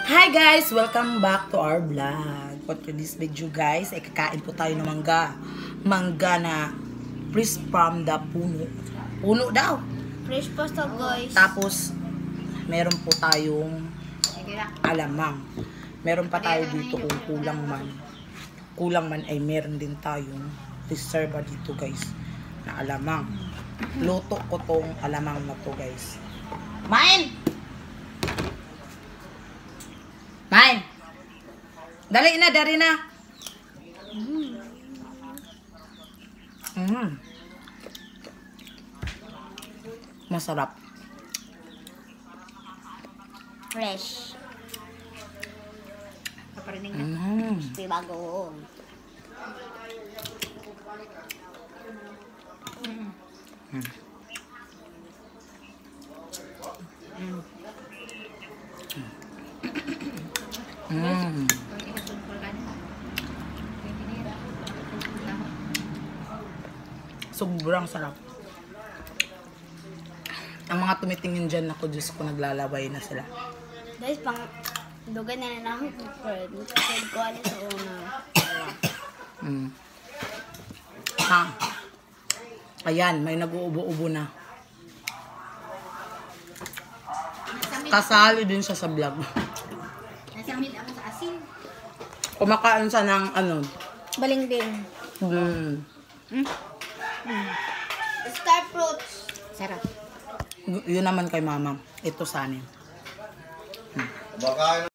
Hi guys! Welcome back to our vlog. For this video guys, ay kakain po tayo ng mangga. Mangga na fresh from the puno. Puno daw. Fresh po to guys. Tapos, meron po tayong alamang. Meron pa tayo dito kung kulang man. Kulang man ay meron din tayong reserva dito guys. Na alamang. Luto ko tong alamang na to guys. Main! Main! Dali na, dari na. Masarap. Fresh. Paparinig na. Ito yung bago. Sobrang sarap. Ang mga tumitingin dyan, ako Diyos ko, naglalaway na sila. Guys, pang dugan na lang ako prepared. Prepared ko alin sa una. Ha. Ayan, may nag-uubo-ubo na. Kasali din siya sa vlog. Nasamil ako sa asin. Kumakain siya ng ano. Balingding. Star fruits. Sarap. Yun naman kay mama. Ito sa anin.